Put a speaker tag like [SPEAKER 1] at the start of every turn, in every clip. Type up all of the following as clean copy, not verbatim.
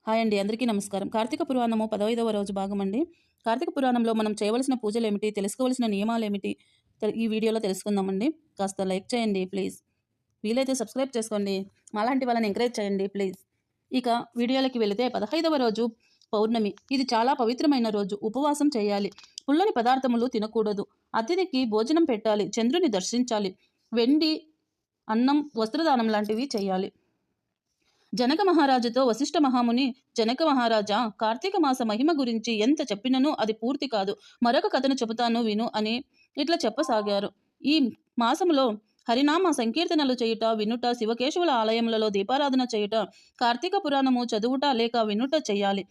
[SPEAKER 1] Hi అండి. అందరికీ నమస్కారం. కార్తీక పురాణము 15వ రోజు భాగమండి. కార్తీక పురాణంలో మనం చేయవలసిన పూజలేమిటి, తెలుసుకోవాల్సిన నియమాలేమిటి ఈ వీడియోలో తెలుసుకుందామండి. కాస్త లైక్ చేయండి ప్లీజ్. వీలైతే సబ్స్క్రైబ్ చేసుకోండి. మాలాంటి వాళ్ళని ఎంకరేజ్ చేయండి ప్లీజ్. ఇక వీడియోలకి వెళితే 15వ రోజు పౌర్ణమి. ఇది చాలా పవిత్రమైన రోజు. ఉపవాసం చేయాలి. పుల్లని పదార్థములు తినకూడదు. అతిథికి భోజనం పెట్టాలి. చంద్రుని దర్శించాలి. వెండి, అన్నం, వస్త్రదానం లాంటివి చేయాలి. జనక మహారాజుతో వశిష్ఠ మహాముని, జనక మహారాజా, కార్తీక మాస మహిమ గురించి ఎంత చెప్పినను అది పూర్తి కాదు. మరొక కథను చెబుతాను విను అని ఇట్లా చెప్పసాగారు. ఈ మాసములో హరినామ సంకీర్తనలు చేయుట, వినుట, శివకేశవుల ఆలయములలో దీపారాధన చేయుట, కార్తీక పురాణము చదువుట లేక వినుట చేయాలి.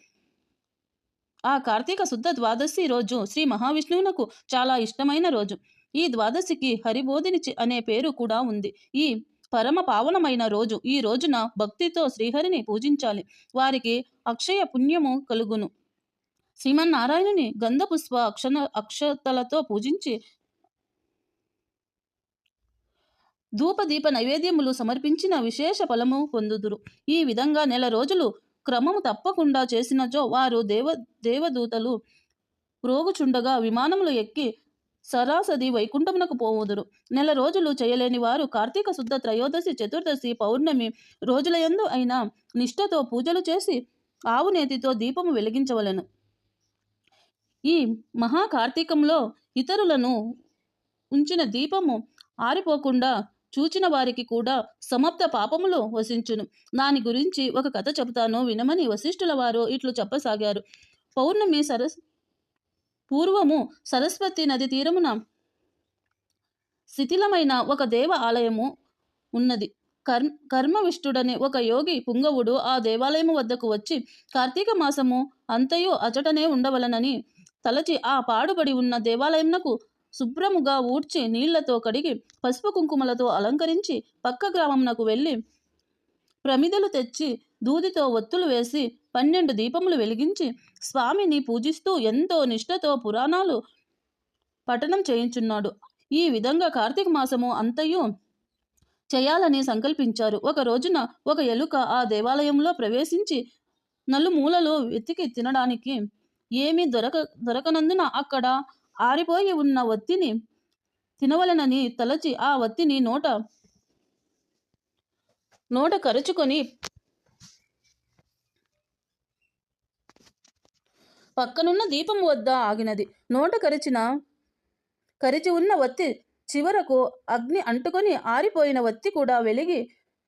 [SPEAKER 1] ఆ కార్తీక శుద్ధ ద్వాదశి రోజు శ్రీ మహావిష్ణువునకు చాలా ఇష్టమైన రోజు. ఈ ద్వాదశికి హరిబోధిని అనే పేరు కూడా ఉంది. ఈ పరమ పావనమైన రోజు. ఈ రోజున భక్తితో శ్రీహరిని పూజించాలి. వారికి అక్షయ పుణ్యము కలుగును. శ్రీమన్నారాయణుని గంధపుష్ప అక్షతలతో పూజించి ధూపదీప నైవేద్యములు సమర్పించిన విశేష ఫలము పొందుదురు. ఈ విధంగా నెల రోజులు క్రమము తప్పకుండా చేసినచో వారు దేవదూతలు రోగుచుండగా విమానములు ఎక్కి సరాసది వైకుంఠమునకు పోవుదురు. నెల రోజులు చేయలేని వారు కార్తీక శుద్ధ త్రయోదశి, చతుర్దశి, పౌర్ణమి రోజులయందు అయినా నిష్ఠతో పూజలు చేసి ఆవు నేతితో దీపము వెలిగించవలెను. ఈ మహాకార్తీకంలో ఇతరులను ఉంచిన దీపము ఆరిపోకుండా చూచిన వారికి కూడా సమప్త పాపములు వసించును. దాని గురించి ఒక కథ చెబుతాను వినమని వశిష్ఠుల వారు ఇట్లు చెప్పసాగారు. పౌర్ణమి పూర్వము సరస్వతి నది తీరమున శిథిలమైన ఒక దేవ ఆలయము ఉన్నది. కర్మవిష్ఠుడనే ఒక యోగి పుంగవుడు ఆ దేవాలయము వద్దకు వచ్చి కార్తీక మాసము అంతయు అచటనే ఉండవలనని తలచి ఆ పాడుబడి ఉన్న దేవాలయమునకు శుభ్రముగా ఊడ్చి నీళ్లతో కడిగి పసుపు కుంకుమలతో అలంకరించి పక్క గ్రామమునకు వెళ్ళి ప్రమిదలు తెచ్చి దూదితో ఒత్తులు వేసి 12 దీపములు వెలిగించి స్వామిని పూజిస్తూ ఎంతో నిష్ఠతో పురాణాలు పఠనం చేయించున్నాడు. ఈ విధంగా కార్తీక మాసము అంతయు చేయాలని సంకల్పించారు. ఒక రోజున ఒక ఎలుక ఆ దేవాలయంలో ప్రవేశించి నలుమూలలో వెతికి తినడానికి ఏమీ దొరకనందున అక్కడ ఆరిపోయి ఉన్న వత్తిని తినవలనని తలచి ఆ వత్తిని నోట కరుచుకొని పక్కనున్న దీపం వద్ద ఆగినది. నోట కరిచి ఉన్న వత్తి చివరకు అగ్ని అంటుకొని ఆరిపోయిన వత్తి కూడా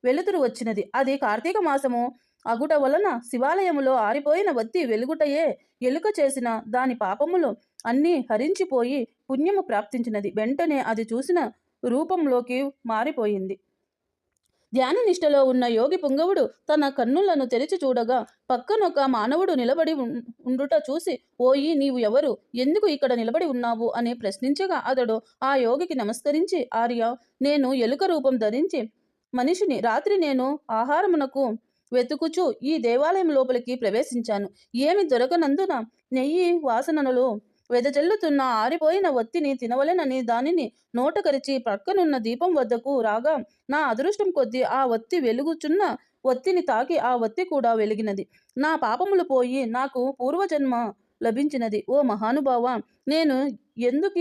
[SPEAKER 1] వెలుతురు వచ్చినది. అది కార్తీక మాసము అగుట వలన శివాలయములో ఆరిపోయిన వత్తి వెలుగుటయే ఎలుక చేసిన దాని పాపములు అన్నీ హరించిపోయి పుణ్యము ప్రాప్తించినది. వెంటనే అది చూసిన రూపంలోకి మారిపోయింది. ధ్యాన నిష్టలో ఉన్న యోగి పుంగవుడు తన కన్నులను తెరిచి చూడగా పక్కనొక మానవుడు నిలబడి ఉండుట చూసి, ఓయి, నీవు ఎవరు? ఎందుకు ఇక్కడ నిలబడి ఉన్నావు అని ప్రశ్నించగా అతడు ఆ యోగికి నమస్కరించి, ఆర్య, నేను ఎలుక రూపం ధరించి మనిషిని. రాత్రి నేను ఆహారమునకు వెతుకుచూ ఈ దేవాలయం లోపలికి ప్రవేశించాను. ఏమి దొరకనందున నెయ్యి వాసనలు వెదజల్లుతున్న ఆరిపోయిన వత్తిని తినవలెనని దానిని నోట కరిచి పక్కనున్న దీపం వద్దకు రాగా నా అదృష్టం కొద్దీ ఆ వత్తి వెలుగుచున్న వత్తిని తాకి ఆ వత్తి కూడా వెలిగినది. నా పాపములు పోయి నాకు పూర్వజన్మ లభించినది. ఓ మహానుభావ, నేను ఎందుకు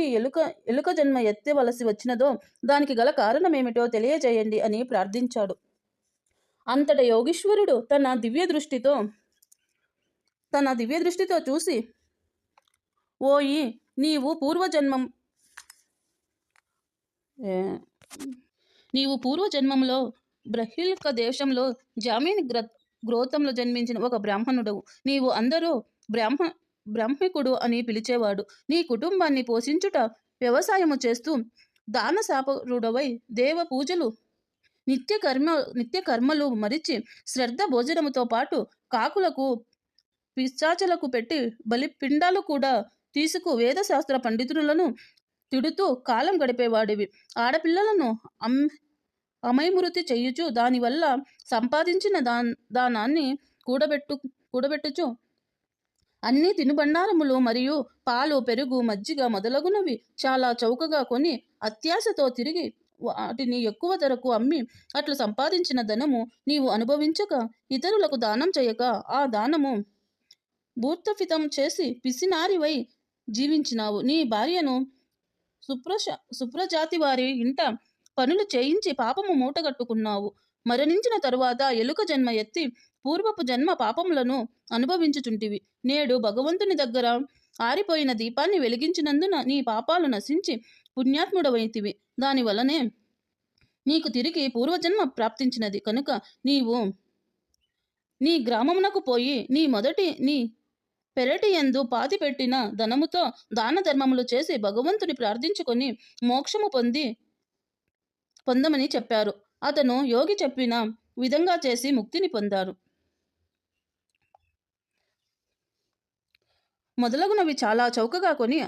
[SPEAKER 1] ఎలుక జన్మ ఎత్తవలసి వచ్చినదో దానికి గల కారణమేమిటో తెలియజేయండి అని ప్రార్థించాడు. అంతట యోగీశ్వరుడు తన దివ్య దృష్టితో చూసి, ఓయి, నీవు పూర్వజన్మంలో బ్రహ్మిల్క దేశంలో జామీన్ గ్రోత్రంలో జన్మించిన ఒక బ్రాహ్మణుడవు. నీవు అందరూ బ్రాహ్మికుడు అని పిలిచేవాడు. నీ కుటుంబాన్ని పోషించుట, వ్యవసాయము చేస్తూ దానశాపరుడవై దేవ పూజలు నిత్య కర్మలు మరిచి శ్రద్ధ భోజనముతో పాటు కాకులకు, పిశాచులకు పెట్టి బలిపిండాలు కూడా తీసుకు వేదశాస్త్ర పండితులను తిడుతూ కాలం గడిపేవాడివి. ఆడపిల్లలను అమైమృతి చెయ్యుచు దానివల్ల సంపాదించిన దానాన్ని కూడబెట్టుచు అన్ని తినుబండారములు మరియు పాలు, పెరుగు, మజ్జిగ మొదలగునవి చాలా చౌకగా కొని అత్యాశతో తిరిగి వాటిని ఎక్కువ ధరకు అమ్మి అట్లు సంపాదించిన ధనము నీవు అనుభవించక ఇతరులకు దానం చేయక ఆ దానము భూర్తఫితం చేసి పిసినారివై జీవించినావు. నీ భార్యను సుప్రజ సుప్రజాతి వారి ఇంట పనులు చేయించి పాపము మూటగట్టుకున్నావు. మరణించిన తరువాత ఎలుక జన్మ ఎత్తి పూర్వపు జన్మ పాపములను అనుభవించుచుంటివి. నేడు భగవంతుని దగ్గర ఆరిపోయిన దీపాన్ని వెలిగించినందున నీ పాపాలు నశించి పుణ్యాత్ముడవైతివి. దానివలనే నీకు తిరిగి పూర్వజన్మ ప్రాప్తించినది. కనుక నీవు నీ గ్రామమునకు పోయి నీ పెరటి యందు పాతిపెట్టిన ధనముతో దాన ధర్మములు చేసి భగవంతుని ప్రార్థించుకొని మోక్షము పొందమని చెప్పారు. అతను యోగి చెప్పిన విధంగా చేసి ముక్తిని పొందారు. మొదలగునవి చాలా చౌకగా కొని